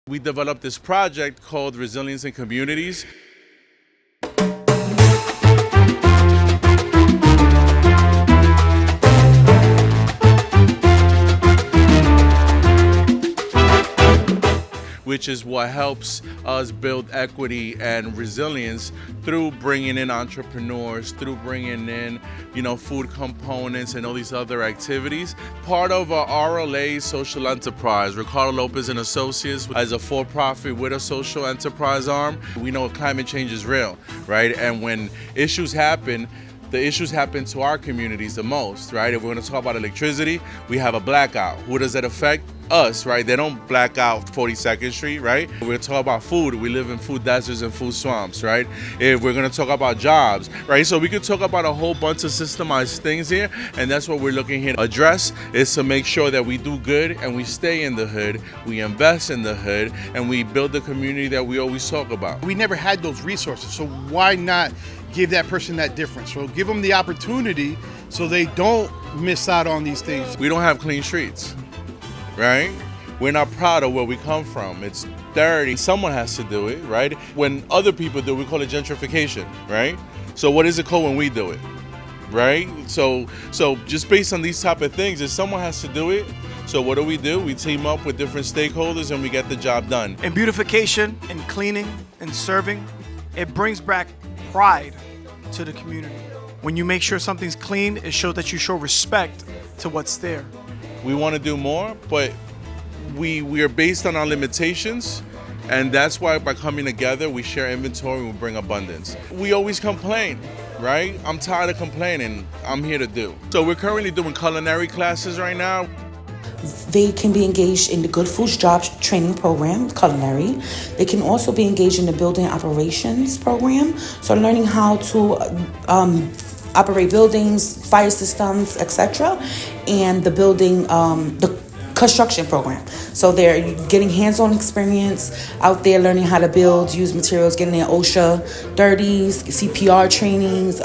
We developed this project called Resilience in Communities. Which is what helps us build equity and resilience through bringing in entrepreneurs, through bringing in, food components and all these other activities. Part of our RLA social enterprise, Ricardo Lopez and Associates, as a for-profit with a social enterprise arm, we know climate change is real, right? And when issues happen, the issues happen to our communities the most, right? If we're going to talk about electricity, we have a blackout. Who does that affect? Us, right? They don't black out 42nd Street, right? We're going to talk about food. We live in food deserts and food swamps, right? If we're going to talk about jobs, right? So we could talk about a whole bunch of systemized things here, and that's what we're looking here to address, is to make sure that we do good and we stay in the hood, we invest in the hood, and we build the community that we always talk about. We never had those resources, so why not give that person that difference? So give them the opportunity so they don't miss out on these things. We don't have clean streets, right? We're not proud of where we come from. It's dirty. Someone has to do it, right? When other people do it, we call it gentrification, right? So what is it called when we do it, right? So just based on these type of things, if someone has to do it, so what do? We team up with different stakeholders and we get the job done. In beautification, in cleaning, and serving, it brings back pride to the community. When you make sure something's clean, it shows that you show respect to what's there. We want to do more, but we are based on our limitations, and that's why by coming together, we share inventory and we bring abundance. We always complain, right? I'm tired of complaining. I'm here to do. So we're currently doing culinary classes right now. They can be engaged in the Good Foods Jobs training program, culinary. They can also be engaged in the building operations program, so learning how to operate buildings, fire systems, etc., and the building, the construction program. So they're getting hands-on experience out there, learning how to build, use materials, getting their OSHA 30s, CPR trainings,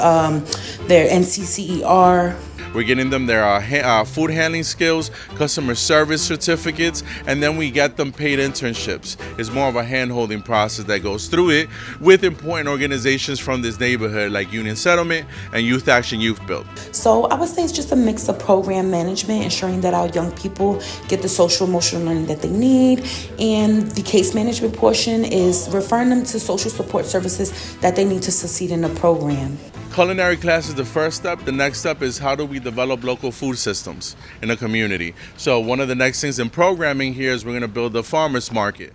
their NCCER. We're getting them their food handling skills, customer service certificates, and then we get them paid internships. It's more of a hand-holding process that goes through it with important organizations from this neighborhood like Union Settlement and Youth Action Youth Build. So I would say it's just a mix of program management, ensuring that our young people get the social emotional learning that they need, and the case management portion is referring them to social support services that they need to succeed in the program. Culinary class is the first step. The next step is how do we develop local food systems in a community. So one of the next things in programming here is we're going to build a farmer's market.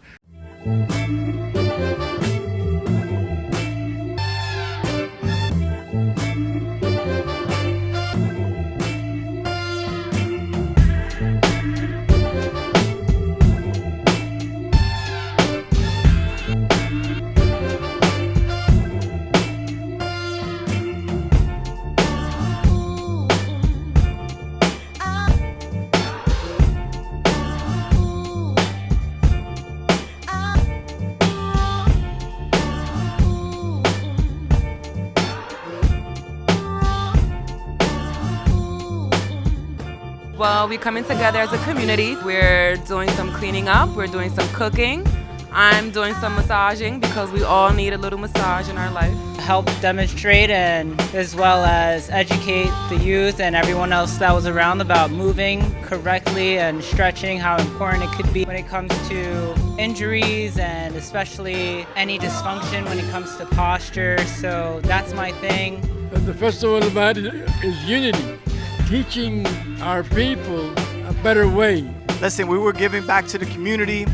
Well, we're coming together as a community. We're doing some cleaning up, we're doing some cooking. I'm doing some massaging because we all need a little massage in our life. Help demonstrate and as well as educate the youth and everyone else that was around about moving correctly and stretching, how important it could be when it comes to injuries and especially any dysfunction when it comes to posture. So that's my thing. The festival about it is unity, teaching our people a better way. Listen, we were giving back to the community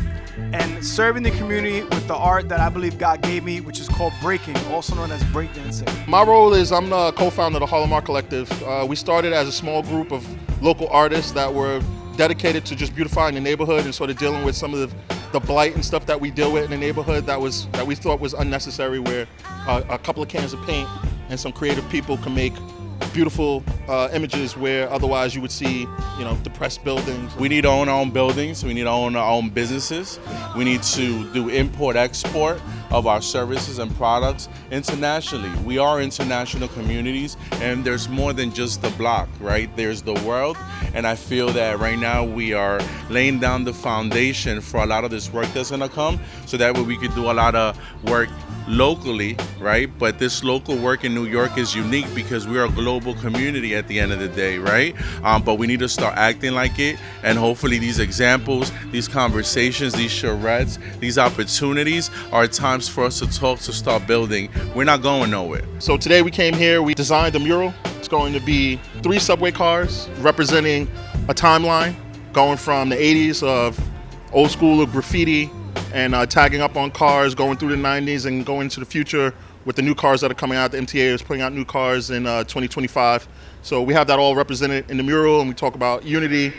and serving the community with the art that I believe God gave me, which is called breaking, also known as breakdancing. My role is I'm the co-founder of the Harlem Art Collective. We started as a small group of local artists that were dedicated to just beautifying the neighborhood and sort of dealing with some of the blight and stuff that we deal with in the neighborhood that we thought was unnecessary, where a couple of cans of paint and some creative people can make beautiful images where otherwise you would see, depressed buildings. We need to own our own buildings. We need to own our own businesses. We need to do import-export of our services and products internationally. We are international communities, and there's more than just the block, right? There's the world, and I feel that right now we are laying down the foundation for a lot of this work that's gonna come, so that way we could do a lot of work locally, right? But this local work in New York is unique because we're a global community at the end of the day, right? But we need to start acting like it, and hopefully these examples, these conversations, these charrettes, these opportunities are times for us to talk, to start building. We're not going nowhere. So today we came here, we designed a mural. It's going to be 3 subway cars representing a timeline going from the 80s of old school of graffiti and tagging up on cars, going through the 90s and going into the future with the new cars that are coming out. The MTA is putting out new cars in 2025. So we have that all represented in the mural, and we talk about unity,